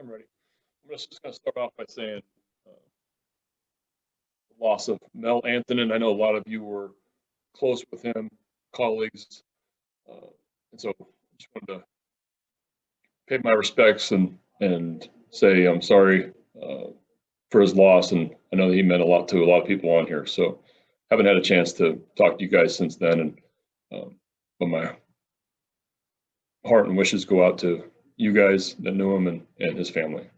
I'm ready. I'm just going to start off by saying the loss of Mel Antonin. I know a lot of you were close with him, colleagues, and so I just wanted to pay my respects and say I'm sorry for his loss, and I know that he meant a lot to a lot of people on here. So haven't had a chance to talk to you guys since then, and but my heart and wishes go out to you guys that knew him and his family.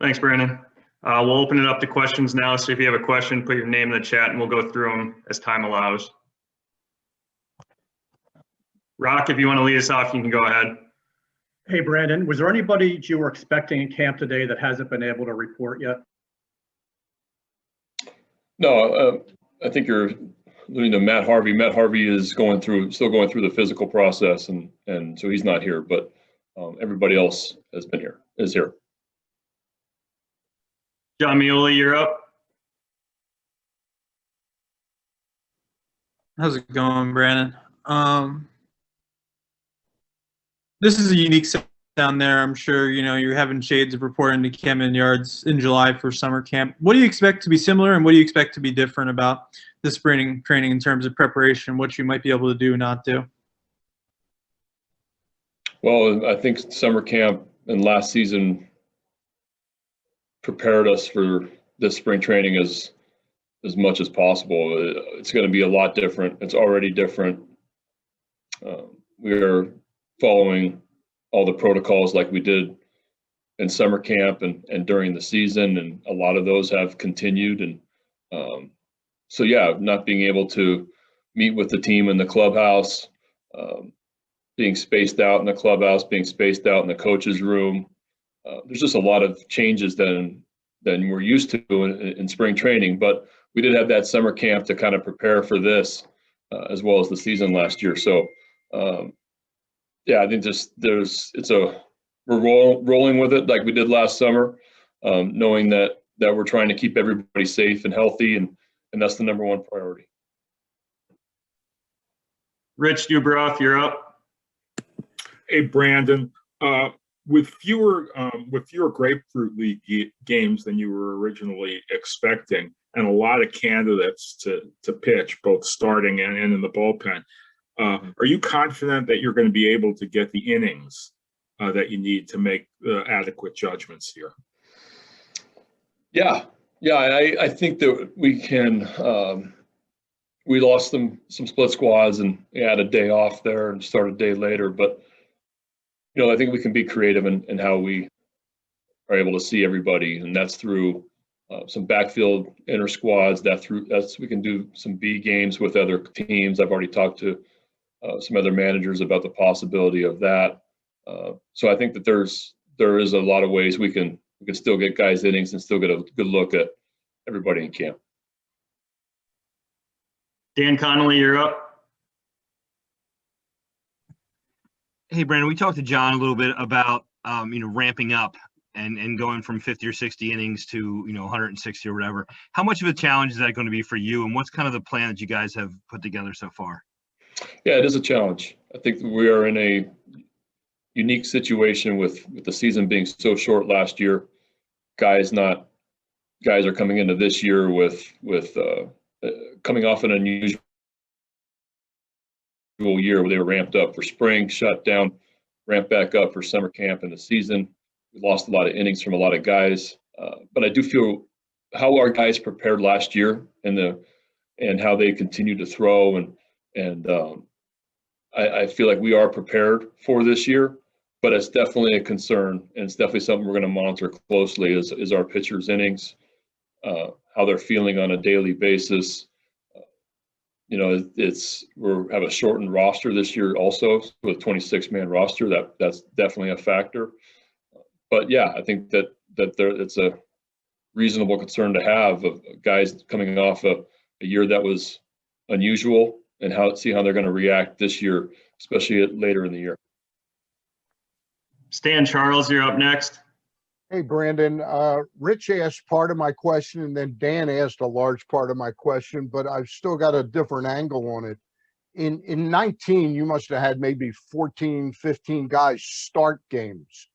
Thanks, Brandon. We'll open it up to questions now. So if you have a question, put your name in the chat and we'll go through them as time allows. Rock, if you want to lead us off, you can go ahead. Hey, Brandon, was there anybody you were expecting in camp today that hasn't been able to report yet? No, I think you're alluding to Matt Harvey. Matt Harvey is still going through the physical process, and so he's not here. But everybody else is here. John Muley, you're up. How's it going, Brandon? This is a unique set down there. I'm sure you're having shades of reporting to Camden Yards in July for summer camp. What do you expect to be similar, and what do you expect to be different about the spring training in terms of preparation? What you might be able to do, not do? Well, I think summer camp and last season prepared us for this spring training as much as possible. It's going to be a lot different. It's already different. We are following all the protocols like we did in summer camp and during the season, and a lot of those have continued. And so, yeah, not being able to meet with the team in the clubhouse, being spaced out in the clubhouse, being spaced out in the coach's room. There's just a lot of changes than we're used to in spring training. But we did have that summer camp to kind of prepare for this, as well as the season last year. So, yeah, I think we're rolling with it like we did last summer, knowing that we're trying to keep everybody safe and healthy, and that's the number one priority. Rich Dubroff, you're up. Hey, Brandon. With fewer Grapefruit League games than you were originally expecting, and a lot of candidates to pitch, both starting and in the bullpen, are you confident that you're going to be able to get the innings that you need to make adequate judgments here? Yeah, I think that we can. We lost some split squads and had a day off there and start a day later, but I think we can be creative in how we are able to see everybody, and that's through some backfield inter squads. We can do some B games with other teams. I've already talked to some other managers about the possibility of that. So I think that there is a lot of ways we can still get guys innings and still get a good look at everybody in camp. Dan Connolly, you're up. Hey, Brandon, we talked to John a little bit about, ramping up and going from 50 or 60 innings to, 160 or whatever. How much of a challenge is that going to be for you, and what's kind of the plan that you guys have put together so far? Yeah, it is a challenge. I think we are in a unique situation with the season being so short last year. Guys are coming into this year with coming off an unusual year where they were ramped up for spring, shut down, ramped back up for summer camp and the season. We lost a lot of innings from a lot of guys, but I do feel how our guys prepared last year and how they continue to throw and I feel like we are prepared for this year, but it's definitely a concern, and it's definitely something we're going to monitor closely is our pitchers' innings, how they're feeling on a daily basis. We have a shortened roster this year also with 26-man roster. That's definitely a factor. But yeah, I think that it's a reasonable concern to have of guys coming off a year that was unusual and see how they're going to react this year, especially later in the year. Stan Charles, you're up next. Hey, Brandon. Rich asked part of my question, and then Dan asked a large part of my question, but I've still got a different angle on it. in 19, you must have had maybe 14, 15 guys start games.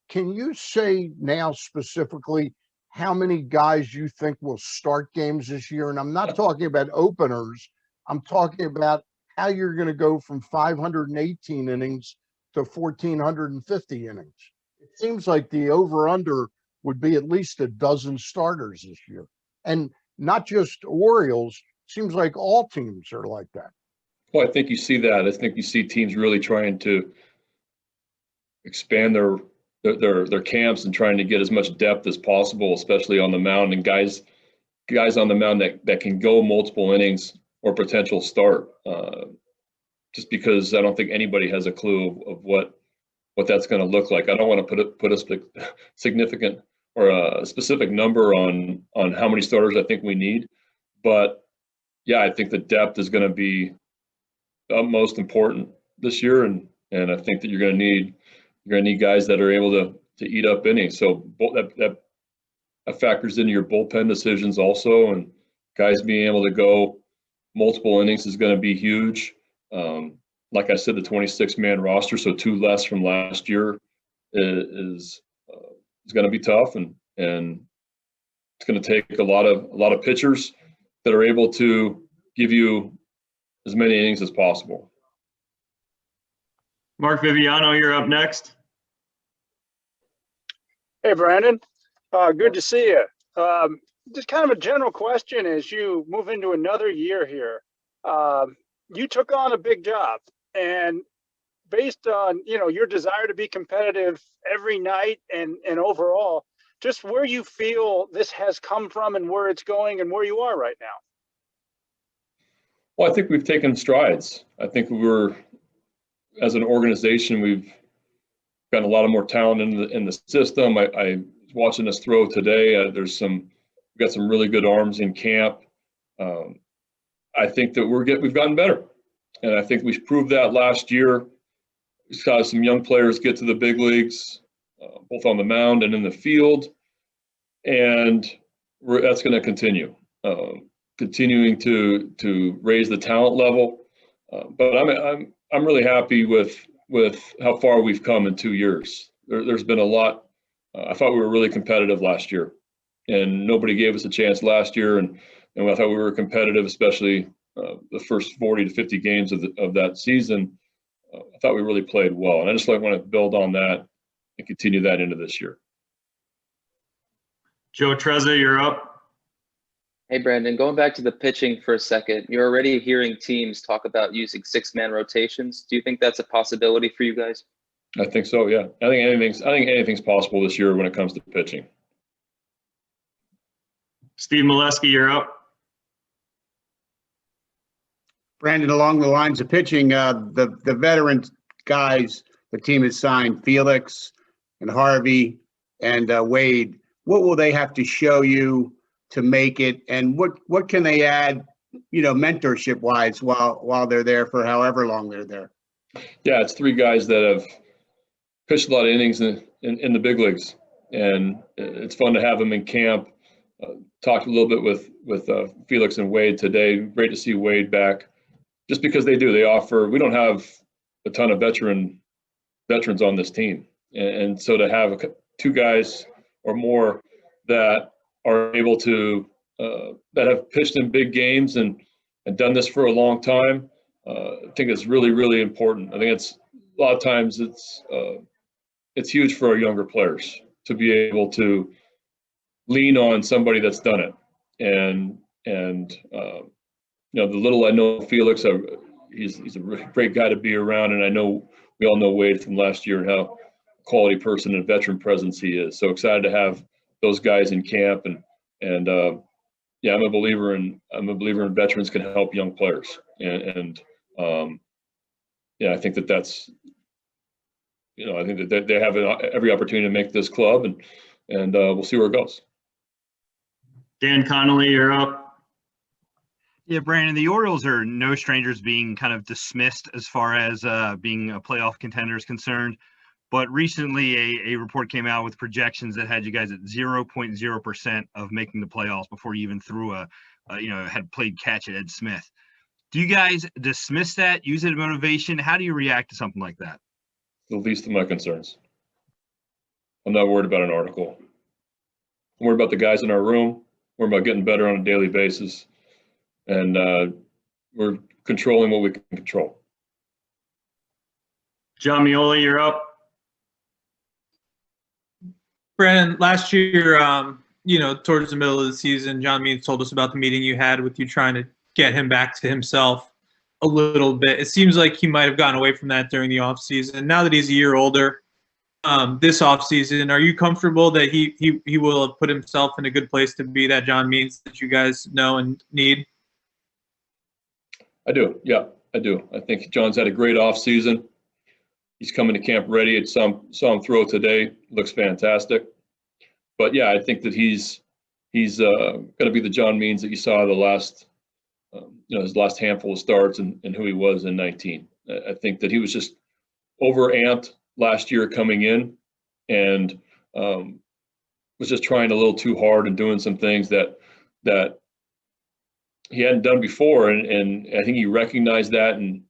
Can you say now specifically how many guys you think will start games this year? And I'm not talking about openers. I'm talking about how you're going to go from 518 innings to 1,450 innings. It seems like the over-under would be at least a dozen starters this year. And not just Orioles, seems like all teams are like that. Well, I think you see that. I think you see teams really trying to expand their camps and trying to get as much depth as possible, especially on the mound, and guys on the mound that can go multiple innings or potential start. Just because I don't think anybody has a clue of what that's going to look like. I don't want to put a significant or a specific number on how many starters I think we need, but yeah, I think the depth is going to be most important this year, and I think that you're going to need guys that are able to eat up innings. So that factors into your bullpen decisions also, and guys being able to go multiple innings is going to be huge. Like I said, the 26-man roster, so 2 less from last year, is going to be tough, and it's going to take a lot of pitchers that are able to give you as many innings as possible. Mark Viviano, you're up next. Hey, Brandon. Good to see you. Just kind of a general question as you move into another year here. You took on a big job, and based on, your desire to be competitive every night and overall, just where you feel this has come from and where it's going and where you are right now. Well, I think we've taken strides. I think as an organization, we've gotten a lot of more talent in the system. I was watching us throw today. We've got some really good arms in camp. I think that we've gotten better, and I think we proved that last year. We saw some young players get to the big leagues, both on the mound and in the field, and that's going to continue. Continuing to raise the talent level, but I'm really happy with how far we've come in 2 years. There's been a lot. I thought we were really competitive last year, and nobody gave us a chance last year, and I thought we were competitive, especially the first 40 to 50 games of that season. I thought we really played well, and I just want to build on that and continue that into this year. Joe Trezza, you're up. Hey, Brandon, going back to the pitching for a second, you're already hearing teams talk about using 6-man rotations. Do you think that's a possibility for you guys? I think so, yeah. I think anything's possible this year when it comes to pitching. Steve Molesky, you're up. Brandon, along the lines of pitching, the veteran guys the team has signed, Felix and Harvey and Wade, what will they have to show you to make it, and what can they add, mentorship wise while they're there for however long they're there? Yeah, it's 3 guys that have pitched a lot of innings in the big leagues, and it's fun to have them in camp. Talked a little bit with Felix and Wade today. Great to see Wade back, just because they offer. We don't have a ton of veterans on this team, and so to have 2 guys or more that are able to that have pitched in big games and done this for a long time, I think it's really, really important. I think it's a lot of times it's huge for our younger players to be able to lean on somebody that's done it. And the little I know Felix, he's a really great guy to be around, and I know we all know Wade from last year and how quality person and veteran presence he is. So excited to have those guys in camp, and I'm a believer in veterans can help young players, and I think that's I think that they have every opportunity to make this club, and we'll see where it goes. Dan Connolly, you're up. Yeah, Brandon, the Orioles are no strangers being kind of dismissed as far as being a playoff contender is concerned. But recently a report came out with projections that had you guys at 0.0% of making the playoffs before you even threw had played catch at Ed Smith. Do you guys dismiss that, use it as motivation? How do you react to something like that? The least of my concerns. I'm not worried about an article. I'm worried about the guys in our room. We're about getting better on a daily basis. And we're controlling what we can control. John Miola, you're up. Brandon, last year, towards the middle of the season, John Means told us about the meeting you had with you trying to get him back to himself a little bit. It seems like he might have gotten away from that during the offseason. Now that he's a year older, this offseason, are you comfortable that he will have put himself in a good place to be that John Means that you guys know and need? I do. Yeah, I do. I think John's had a great offseason. He's coming to camp ready. I saw him throw today. Looks fantastic. But yeah, I think that he's going to be the John Means that you saw the last, his last handful of starts and who he was in 19. I think that he was just overamped last year coming in and was just trying a little too hard and doing some things that he hadn't done before. And I think he recognized that and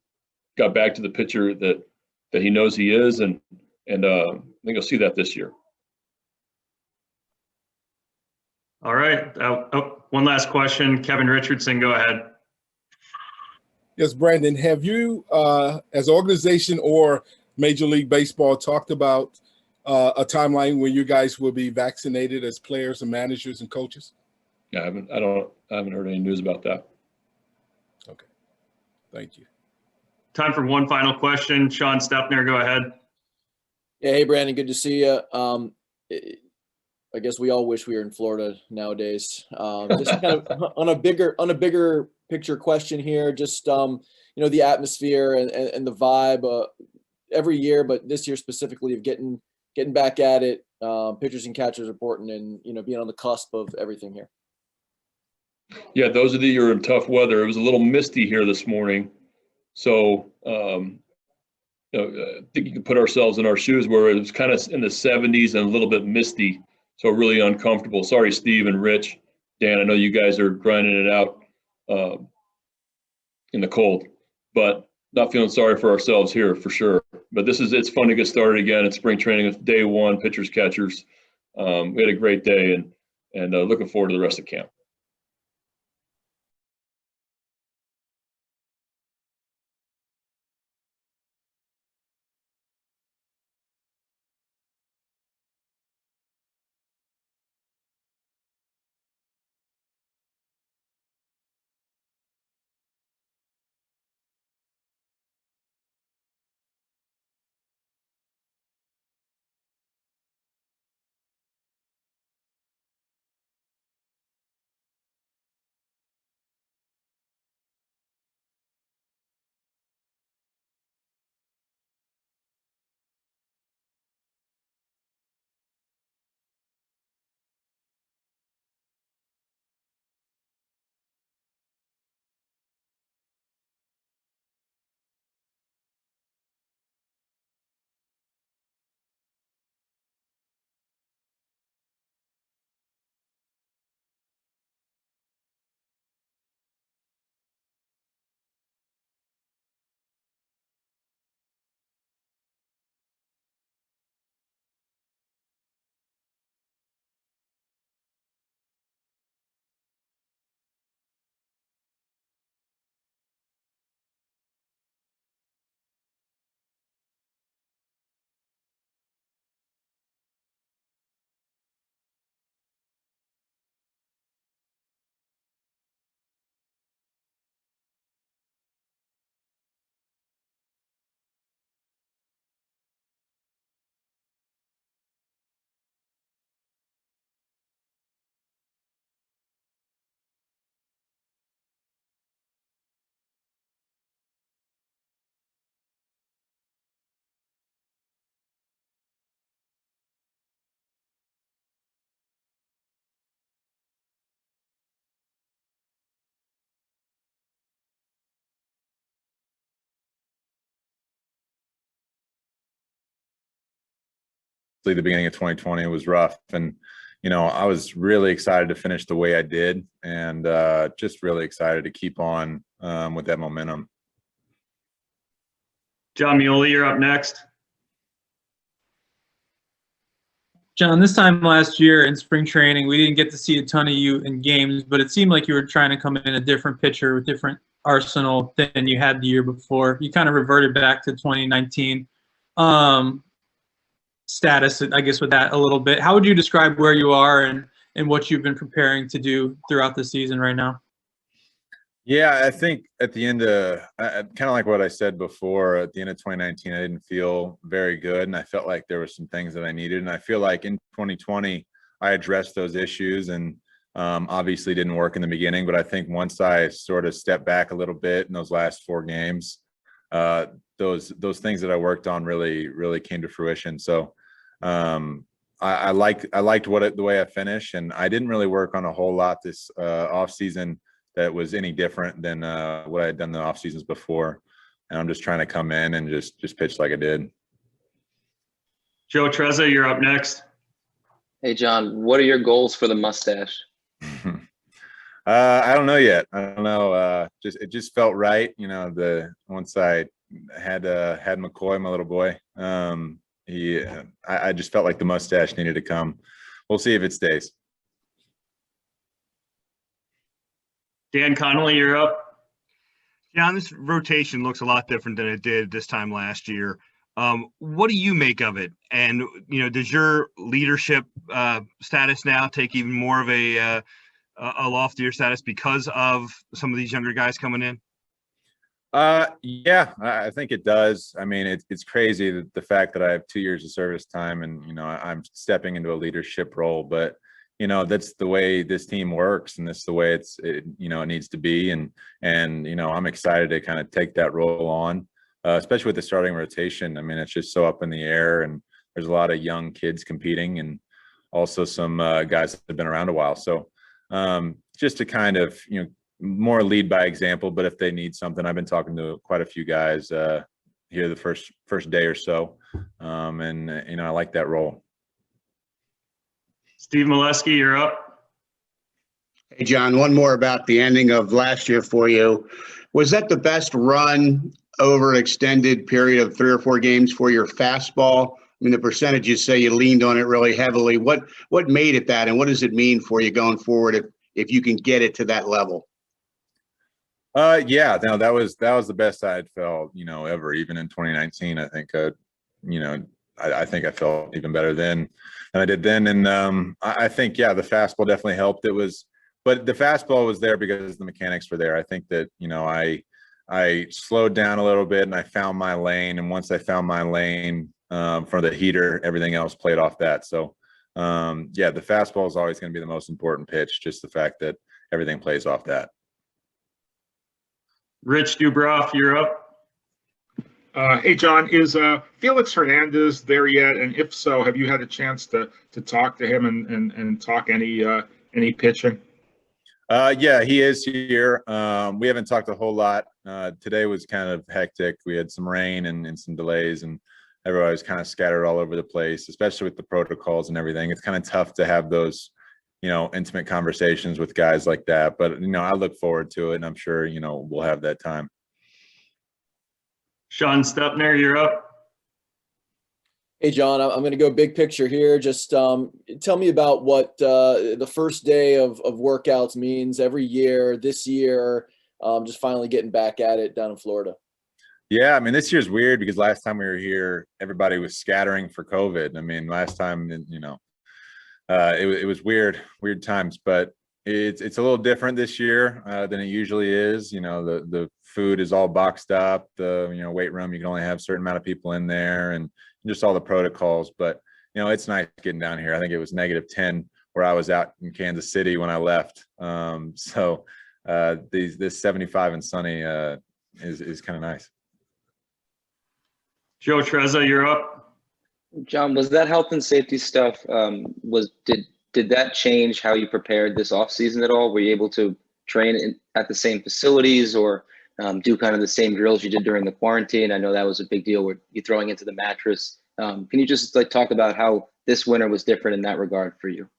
got back to the pitcher that he knows he is. And I think you'll see that this year. All right. One last question. Kevin Richardson, go ahead. Yes, Brandon, have you, as an organization or Major League Baseball, talked about a timeline when you guys will be vaccinated as players and managers and coaches? Yeah, I haven't heard any news about that. Okay. Thank you. Time for one final question. Shawn Stepner, go ahead. Yeah, hey, Brandon, good to see you. I guess we all wish we were in Florida nowadays. Just kind of on a bigger picture question here, just the atmosphere and the vibe every year, but this year specifically of getting back at it, pitchers and catchers reporting and being on the cusp of everything here. Yeah, those of you who are in tough weather, it was a little misty here this morning. So, I think you can put ourselves in our shoes where it was kind of in the 70s and a little bit misty. So really uncomfortable. Sorry, Steve and Rich, Dan, I know you guys are grinding it out in the cold, but not feeling sorry for ourselves here for sure. But it's fun to get started again. It's spring training. It's day one, pitchers, catchers. We had a great day and looking forward to the rest of camp. The beginning of 2020 was rough, and I was really excited to finish the way I did, and just really excited to keep on with that momentum. John Muley, you're up next. John, this time last year in spring training, we didn't get to see a ton of you in games, but it seemed like you were trying to come in a different pitcher with different arsenal than you had the year before. You kind of reverted back to 2019 status, I guess, with that a little bit. How would you describe where you are and what you've been preparing to do throughout the season right now? Yeah, I think at the end of kind of like what I said before, at the end of 2019, I didn't feel very good, and I felt like there were some things that I needed. And I feel like in 2020, I addressed those issues, and obviously didn't work in the beginning. But I think once I sort of stepped back a little bit in those last 4 games, those things that I worked on really came to fruition. So I liked the way I finished, and I didn't really work on a whole lot this off season that was any different than what I had done the off seasons before. And I'm just trying to come in and just pitch like I did. Joe Trezza, you're up next. Hey, John, what are your goals for the mustache? I don't know yet. I don't know. It just felt right. Once I had McCoy, my little boy, I just felt like the mustache needed to come. We'll see if it stays. Dan Connolly, you're up. John, this rotation looks a lot different than it did this time last year. What do you make of it? And, does your leadership status now take even more of a loftier status because of some of these younger guys coming in? Yeah, I think it does. I mean, it's crazy that the fact that I have 2 years of service time and, I'm stepping into a leadership role, but that's the way this team works, and that's the way it needs to be. And I'm excited to kind of take that role on, especially with the starting rotation. I mean, it's just so up in the air, and there's a lot of young kids competing, and also some guys that have been around a while. So just to kind of, more lead by example, but if they need something, I've been talking to quite a few guys here the first day or so. And I like that role. Steve Molesky, you're up. Hey, John, one more about the ending of last year for you. Was that the best run over an extended period of 3 or 4 games for your fastball? I mean, the percentages say you leaned on it really heavily. What made it that, and what does it mean for you going forward if you can get it to that level? Yeah, no, that was the best I had felt, ever. Even in 2019, I think, I think I felt even better then than I did then. And I think, yeah, the fastball definitely helped. But the fastball was there because the mechanics were there. I think that, I slowed down a little bit and I found my lane. And once I found my lane for the heater, everything else played off that. So, yeah, the fastball is always going to be the most important pitch, just the fact that everything plays off that. Rich Dubroff, you're up. Hey, John, is Felix Hernandez there yet? And if so, have you had a chance to talk to him and talk any pitching? Yeah, he is here. We haven't talked a whole lot. Today was kind of hectic. We had some rain and some delays, and everybody was kind of scattered all over the place, especially with the protocols and everything. It's kind of tough to have those, intimate conversations with guys like that. But, I look forward to it, and I'm sure, we'll have that time. Shawn Stepner, you're up. Hey, John, I'm going to go big picture here. Just tell me about what the first day of workouts means every year, this year, just finally getting back at it down in Florida. Yeah, I mean, this year's weird because last time we were here, everybody was scattering for COVID. I mean, last time, it was weird times, but it's a little different this year than it usually is. The food is all boxed up. The weight room, you can only have a certain amount of people in there, and just all the protocols. But it's nice getting down here. I think it was -10 where I was out in Kansas City when I left. So this 75 and sunny is kind of nice. Joe Trezza, you're up. John, was that health and safety stuff, did that change how you prepared this off season at all? Were you able to train at the same facilities or do kind of the same drills you did during the quarantine? I know that was a big deal with you throwing into the mattress. Can you just talk about how this winter was different in that regard for you?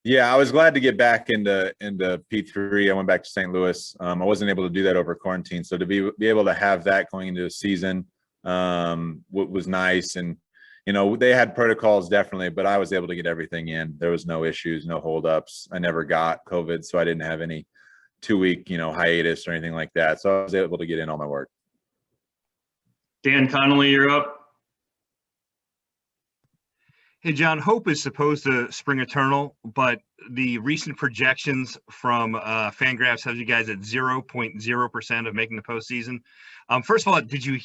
Yeah, I was glad to get back into P3. I went back to St. Louis. I wasn't able to do that over quarantine, so to be able to have that going into the season was nice. And they had protocols definitely, but I was able to get everything in. There was no issues, no holdups. I never got COVID, so I didn't have any 2-week hiatus or anything like that. So I was able to get in all my work. Dan Connolly, you're up. Hey, John, hope is supposed to spring eternal, but the recent projections from Fangraphs have you guys at 0.0% of making the postseason. First of all,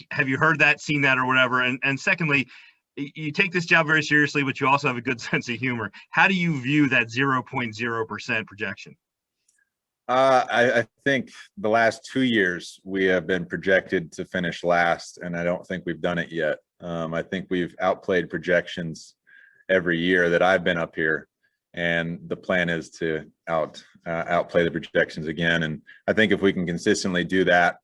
have you heard that, seen that, or whatever? And secondly, you take this job very seriously, but you also have a good sense of humor. How do you view that 0.0% projection? I think the last 2 years we have been projected to finish last, and I don't think we've done it yet. I think we've outplayed projections every year that I've been up here, and the plan is to outplay the projections again. And I think if we can consistently do that,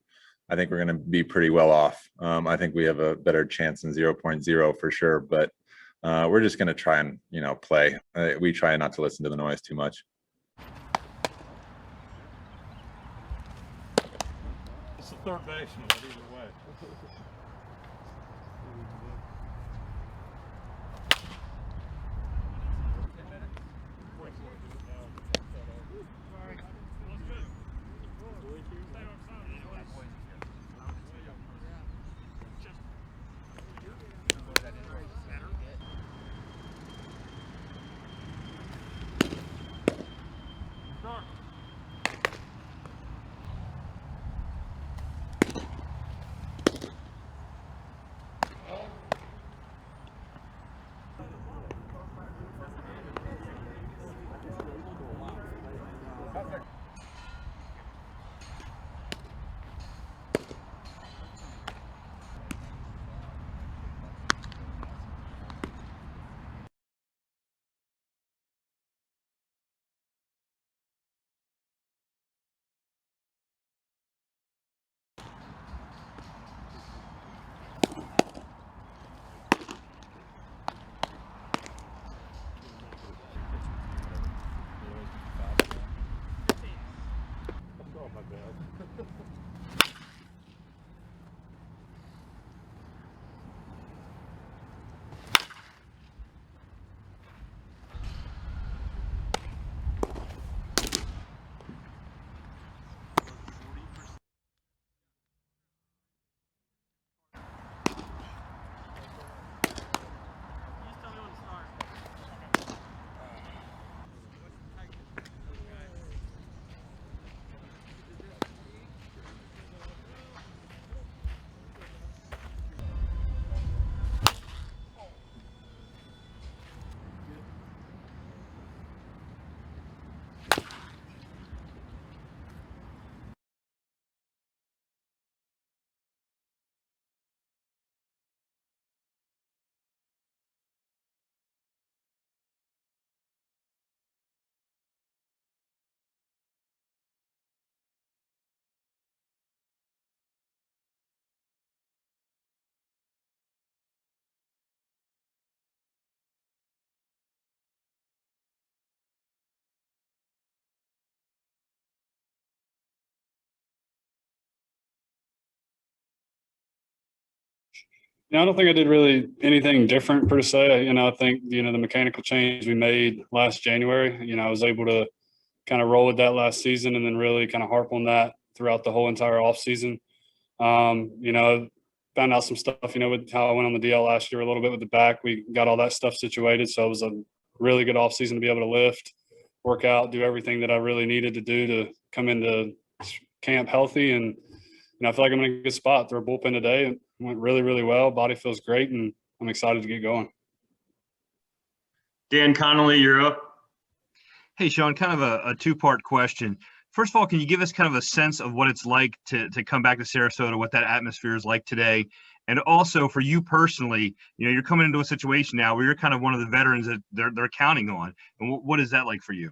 I think we're going to be pretty well off. I think we have a better chance than 0.0 for sure, but we're just going to try and play. We try not to listen to the noise too much. It's the third baseman, but either way. I don't think I did really anything different per se. I think, the mechanical change we made last January, I was able to kind of roll with that last season and then really kind of harp on that throughout the whole entire off season. Found out some stuff, with how I went on the DL last year a little bit with the back. We got all that stuff situated. So it was a really good off season to be able to lift, work out, do everything that I really needed to do to come into camp healthy. And, I feel like I'm in a good spot. Threw a bullpen today and went really, really well. Body feels great, and I'm excited to get going. Dan Connolly, you're up. Hey, Shawn, kind of a two-part question. First of all, can you give us kind of a sense of what it's like to come back to Sarasota, what that atmosphere is like today? And also for you personally, you're coming into a situation now where you're kind of one of the veterans that they're counting on. And what is that like for you?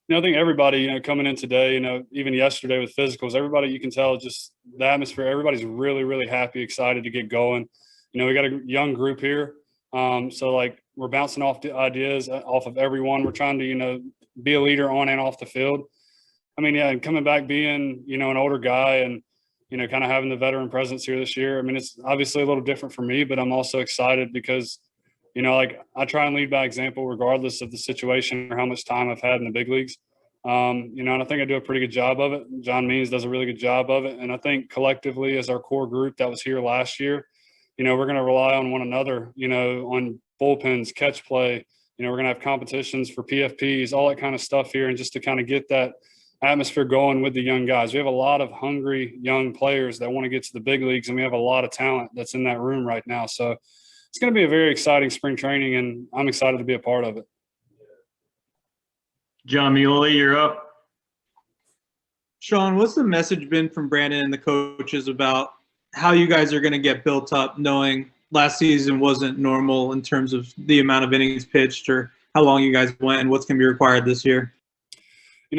I think everybody, coming in today, even yesterday with physicals, everybody, you can tell just the atmosphere. Everybody's really, really happy, excited to get going. We got a young group here. So we're bouncing off the ideas off of everyone. We're trying to, be a leader on and off the field. I mean, yeah, and coming back being, an older guy and, kind of having the veteran presence here this year. I mean, it's obviously a little different for me, but I'm also excited because, I try and lead by example regardless of the situation or how much time I've had in the big leagues. And I think I do a pretty good job of it. John Means does a really good job of it. And I think collectively as our core group that was here last year, we're going to rely on one another, on bullpens, catch play. We're going to have competitions for PFPs, all that kind of stuff here. And just to kind of get that atmosphere going with the young guys. We have a lot of hungry young players that want to get to the big leagues, and we have a lot of talent that's in that room right now. So it's going to be a very exciting spring training, and I'm excited to be a part of it. John Muley, you're up. Shawn, what's the message been from Brandon and the coaches about how you guys are going to get built up, knowing last season wasn't normal in terms of the amount of innings pitched or how long you guys went and what's going to be required this year?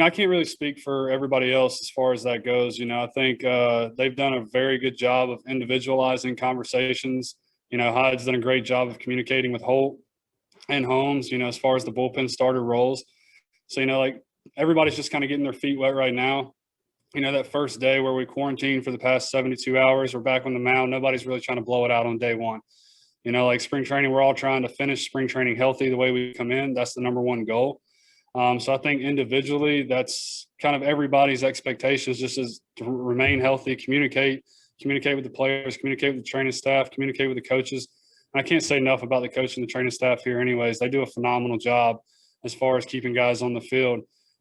I can't really speak for everybody else as far as that goes. I think they've done a very good job of individualizing conversations. Hyde's done a great job of communicating with Holt and Holmes, as far as the bullpen starter roles. So, everybody's just kind of getting their feet wet right now. That first day where we quarantined for the past 72 hours, we're back on the mound. Nobody's really trying to blow it out on day one. Spring training, we're all trying to finish spring training healthy the way we come in. That's the number one goal. So I think individually, that's kind of everybody's expectations, just is to remain healthy, communicate with the players, communicate with the training staff, communicate with the coaches. And I can't say enough about the coach and the training staff here anyways. They do a phenomenal job as far as keeping guys on the field.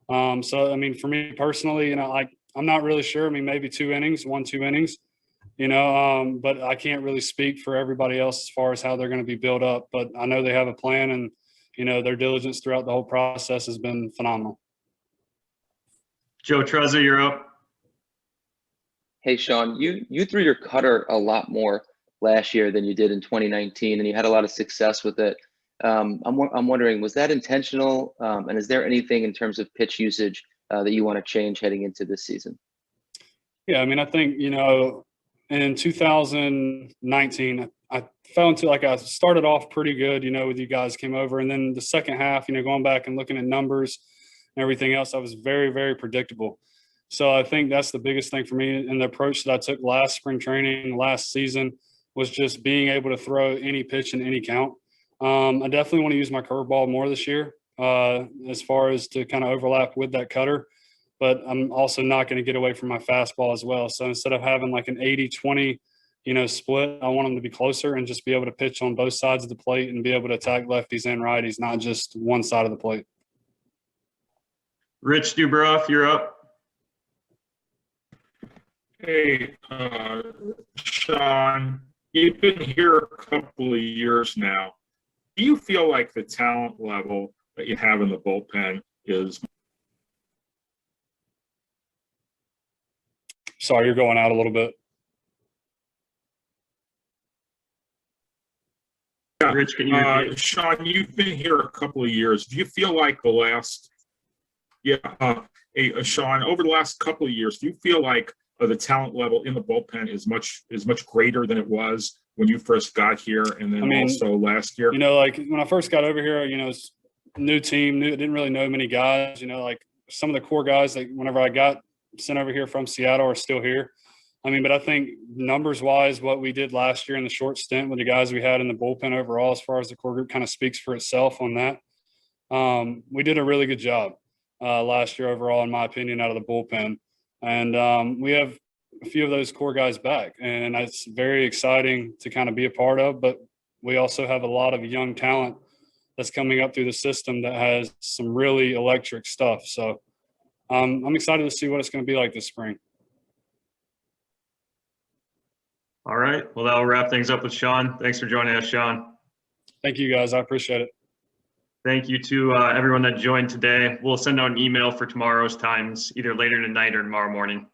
So, I mean, for me personally, I'm not really sure. I mean, maybe 2 innings, 1-2 innings, but I can't really speak for everybody else as far as how they're going to be built up. But I know they have a plan, and their diligence throughout the whole process has been phenomenal. Joe Trezza, you're up. Hey, Shawn, you threw your cutter a lot more last year than you did in 2019, and you had a lot of success with it. I'm wondering, was that intentional? And is there anything in terms of pitch usage that you want to change heading into this season? Yeah, I mean, I think, in 2019, I fell into, I started off pretty good, with you guys came over. And then the second half, going back and looking at numbers and everything else, I was very, very predictable. So I think that's the biggest thing for me. And the approach that I took last spring training, last season, was just being able to throw any pitch in any count. I definitely want to use my curveball more this year as far as to kind of overlap with that cutter. But I'm also not going to get away from my fastball as well. So instead of having like an 80-20, split, I want them to be closer and just be able to pitch on both sides of the plate and be able to attack lefties and righties, not just one side of the plate. Rich Dubroff, you're up. Hey, Shawn, you've been here a couple of years now. Do you feel like the talent level that you have in the bullpen is? Sorry, you're going out a little bit. Yeah. Rich, can you Shawn, you've been here a couple of years. Do you feel like the last, Shawn, over the last couple of years, do you feel like the talent level in the bullpen is much greater than it was when you first got here, and then also last year? When I first got over here, it's new team, didn't really know many guys. Some of the core guys, whenever I got sent over here from Seattle, are still here. But I think numbers-wise, what we did last year in the short stint with the guys we had in the bullpen overall, as far as the core group, kind of speaks for itself on that. We did a really good job last year overall, in my opinion, out of the bullpen. And we have a few of those core guys back, and it's very exciting to kind of be a part of. But we also have a lot of young talent that's coming up through the system that has some really electric stuff. So I'm excited to see what it's going to be like this spring. All right. Well, that'll wrap things up with Shawn. Thanks for joining us, Shawn. Thank you, guys. I appreciate it. Thank you to everyone that joined today. We'll send out an email for tomorrow's times, either later tonight or tomorrow morning.